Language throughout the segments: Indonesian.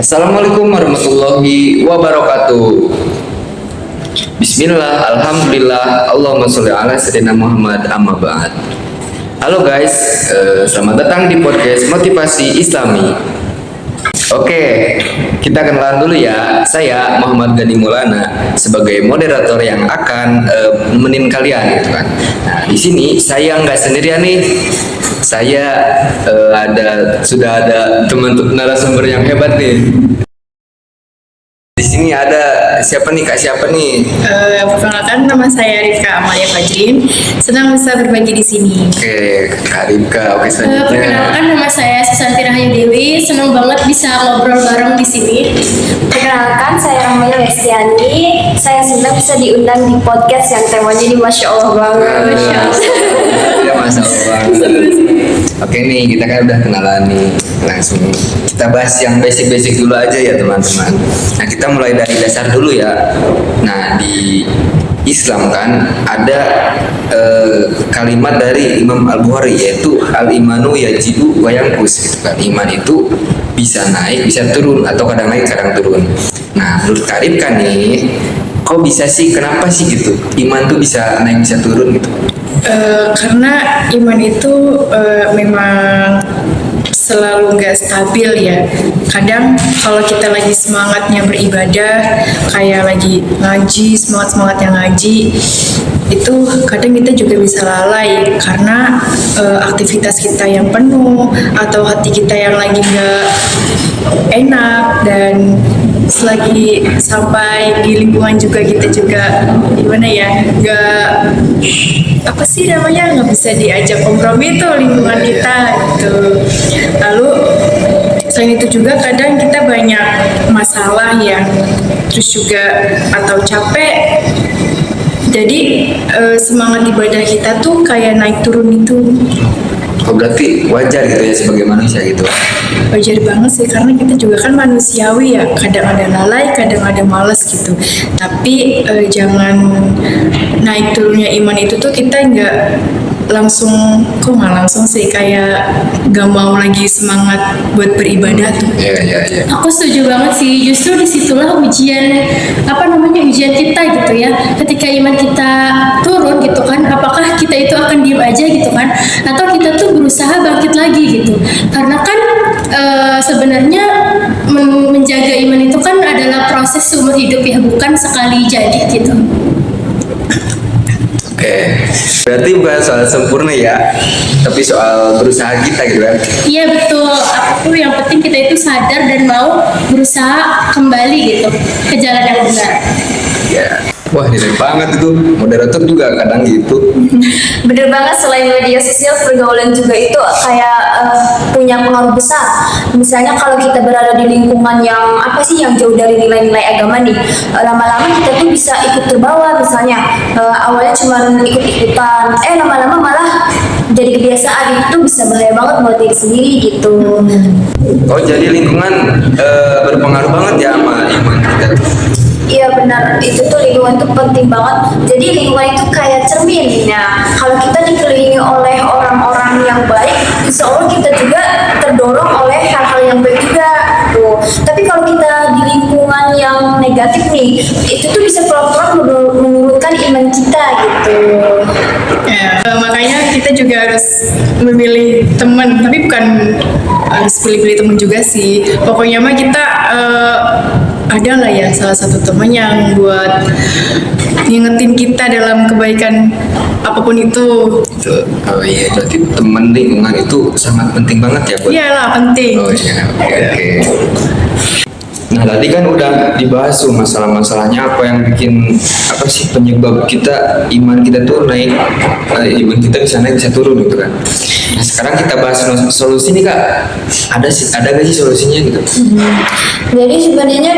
Assalamualaikum warahmatullahi wabarakatuh. Bismillah, alhamdulillah, Allahumma sholli ala sayyidina Muhammad, amma ba'd. Halo guys, selamat datang di podcast Motivasi Islami. Oke, kita kenalan dulu ya. Saya Muhammad Gani Maulana sebagai moderator yang akan nemenin kalian gitu kan. Nah, di sini saya nggak sendirian nih. Saya sudah ada teman narasumber yang hebat nih. Di sini ada siapa nih Kak? Siapa nih? Perkenalkan, nama saya Rifka Amalia Fajrin. Senang bisa berbagi di sini. Oke, Kak Rifka. Oke, selanjutnya. Perkenalkan, nama saya Susanti Rahayu Dewi. Senang banget bisa ngobrol bareng di sini. Perkenalkan, saya Ramaya Lestiani. Saya senang bisa diundang di podcast yang temanya di Masya Allah banget. Masya Allah. Ya, Masya Allah. Oke nih, kita kan udah kenalan nih. Langsung kita bahas yang basic-basic dulu aja ya teman-teman. Nah, kita mulai dari dasar dulu ya. Nah, di Islam kan ada kalimat dari Imam Al-Bukhari, yaitu al-imanu yajibu wa yanqus gitu kan. Iman itu bisa naik, bisa turun, atau kadang naik, kadang turun. Nah, menurut Karib kan nih, kok bisa sih, kenapa sih gitu? Iman tuh bisa naik, bisa turun gitu. Karena iman itu memang selalu nggak stabil ya. Kadang kalau kita lagi semangatnya beribadah, kayak lagi ngaji, semangatnya ngaji, itu kadang kita juga bisa lalai karena aktivitas kita yang penuh atau hati kita yang lagi nggak enak, dan selagi sampai di lingkungan juga kita juga gimana ya, nggak apa sih namanya, nggak bisa diajak kompromi tuh lingkungan kita gitu. Lalu selain itu juga kadang kita banyak masalah ya, terus juga atau capek, jadi semangat ibadah kita tuh kayak naik turun itu. Oh, berarti wajar gitu ya sebagai manusia gitu. Wajar banget sih, karena kita juga kan manusiawi ya, kadang ada lalai, kadang ada malas gitu. Tapi jangan naik turunnya iman itu tuh kita nggak langsung, kok nggak langsung sih, kayak gak mau lagi semangat buat beribadah tuh. Iya. Aku setuju banget sih. Justru disitulah ujian ujian kita gitu ya. Ketika iman kita turun gitu kan, apakah kita itu akan diem aja gitu kan, atau kita tuh berusaha bangkit lagi gitu. Karena kan sebenarnya menjaga iman itu kan adalah proses seumur hidup ya, bukan sekali jadi gitu. Oke, berarti bukan soal sempurna ya, tapi soal berusaha kita gitu kan. Iya betul, apapun yang penting kita itu sadar dan mau berusaha kembali gitu ke jalan yang benar. Ya, wah nilai banget itu, moderator juga kadang gitu. Bener banget, selain media sosial, pergaulan juga itu kayak punya pengaruh besar. Misalnya kalau kita berada di lingkungan yang yang jauh dari nilai-nilai agama nih, lama-lama kita tuh bisa ikut terbawa. Misalnya awalnya cuma ikut-ikutan, lama-lama malah jadi kebiasaan. Itu bisa bahaya banget buat diri sendiri gitu. Oh, jadi lingkungan berpengaruh banget ya sama iman kita. Iya benar, itu tuh lingkungan tuh penting banget. Jadi lingkungan itu kayak cermin. Nah, kalau kita dikelilingi oleh orang-orang yang baik, insya Allah kita juga terdorong oleh hal-hal yang baik juga. Tuh. Tapi kalau kita di lingkungan yang negatif nih, itu tuh bisa pelan-pelan menurunkan iman kita gitu. Ya, makanya kita juga harus memilih teman, tapi bukan harus pilih-pilih teman juga sih. Pokoknya mah kita ada lah ya salah satu teman yang buat ngingetin kita dalam kebaikan apapun itu. Oh iya, berarti teman lingkungan itu sangat penting banget ya buat. Iyalah, penting. Oh iya, oke. Nah, tadi kan udah dibahas tuh masalah-masalahnya, apa yang bikin, apa sih penyebab kita, iman kita tuh naik, iman kita bisa naik, bisa turun gitu kan. Nah, sekarang kita bahas solusi nih Kak. Ada gak sih solusinya gitu? Jadi sebenarnya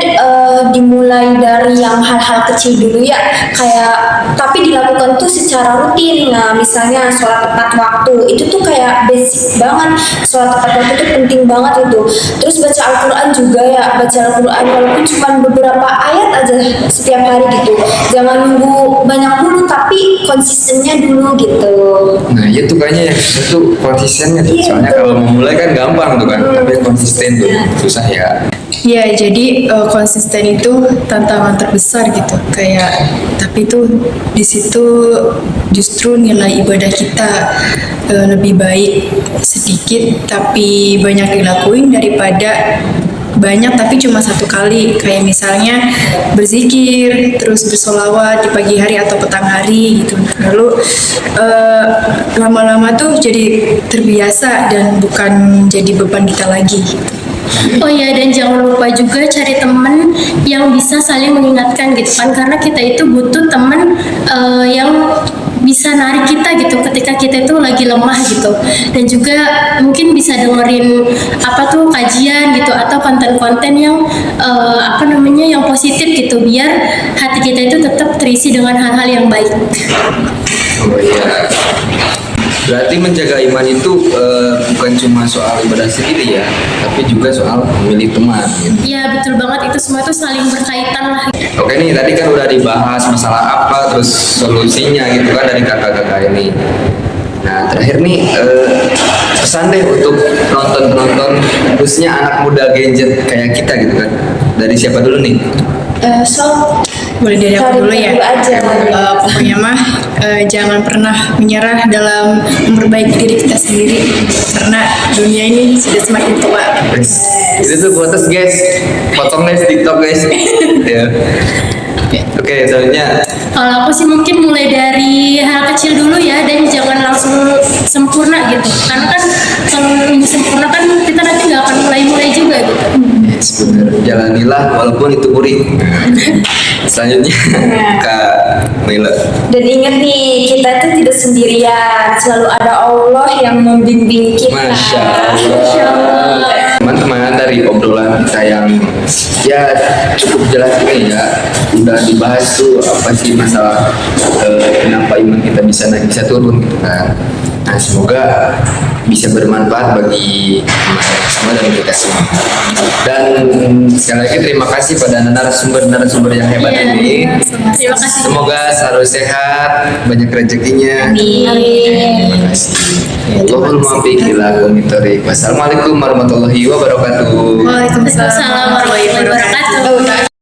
dimulai dari yang hal-hal kecil dulu ya, kayak tapi dilakukan tuh secara rutin. Nah, misalnya sholat tepat waktu, itu tuh kayak basic banget. Sholat tepat waktu itu penting banget itu. Terus baca Al-Quran juga ya, baca Al-Quran walaupun cuma beberapa ayat aja setiap hari gitu. Jangan nunggu banyak dulu, tapi konsistennya dulu gitu. Nah, itu kayaknya yang susah tuh konsistennya tuh. Iya, Soalnya betul. kalau memulai kan gampang tuh kan, tapi konsisten tuh susah ya. Ya, jadi konsisten itu tantangan terbesar gitu. Kayak tapi tuh di situ justru nilai ibadah kita lebih baik sedikit tapi banyak dilakuin daripada banyak tapi cuma satu kali. Kayak misalnya berzikir terus bersolawat di pagi hari atau petang hari gitu. Lalu lama-lama tuh jadi terbiasa dan bukan jadi beban kita lagi. Oh iya, dan jangan lupa juga cari teman yang bisa saling mengingatkan gitu kan, karena kita itu butuh teman yang bisa narik kita gitu ketika kita itu lagi lemah gitu, dan juga mungkin bisa dengerin apa tuh kajian gitu atau konten-konten yang apa namanya yang positif gitu, biar hati kita itu tetap terisi dengan hal-hal yang baik. Oh iya. Berarti menjaga iman itu bukan cuma soal ibadah sendiri ya, tapi juga soal memilih teman. Gitu. Iya betul banget, itu semua itu saling berkaitan lah. Oke nih, tadi kan udah dibahas masalah apa, terus solusinya gitu kan dari kakak-kakak ini. Nah terakhir nih pesan deh untuk penonton-penonton, khususnya anak muda gadget kayak kita gitu kan. Dari siapa dulu nih? Boleh dari aku dulu ya. Dulu aja. Pokoknya mah jangan pernah menyerah dalam memperbaiki diri kita sendiri karena dunia ini sudah semakin tua. Itu tuh quotes guys, potong guys TikTok guys. Ya. Oke, selanjutnya Kalau aku sih mungkin mulai dari hal kecil dulu ya, dan jangan langsung sempurna gitu. Karena kan kalau nunggu sempurna kan kita nanti nggak akan mulai-mulai juga gitu. yes, bener. Jalanilah walaupun itu gurih. Selanjutnya Kak Mila. Dan ingat nih, kita tuh tidak sendirian, selalu ada Allah yang membimbing kita. Masya Allah. Teman-teman, dari obrolan kita yang ya cukup jelas ini ya, udah dibahas tuh apa sih masalah kenapa iman kita bisa naik bisa turun gitu kan. Nah semoga bisa bermanfaat bagi teman-teman semua dan kita semua. Dan sekali lagi terima kasih pada narasumber yang hebat ini. Terima kasih. Semoga selalu sehat, banyak rezekinya. Amin. Terima kasih. Allahumma muwaffiq ila aqwamit thoriq. Wassalamualaikum warahmatullahi wabarakatuh. Waalaikumsalam Assalamualaikum warahmatullahi wabarakatuh.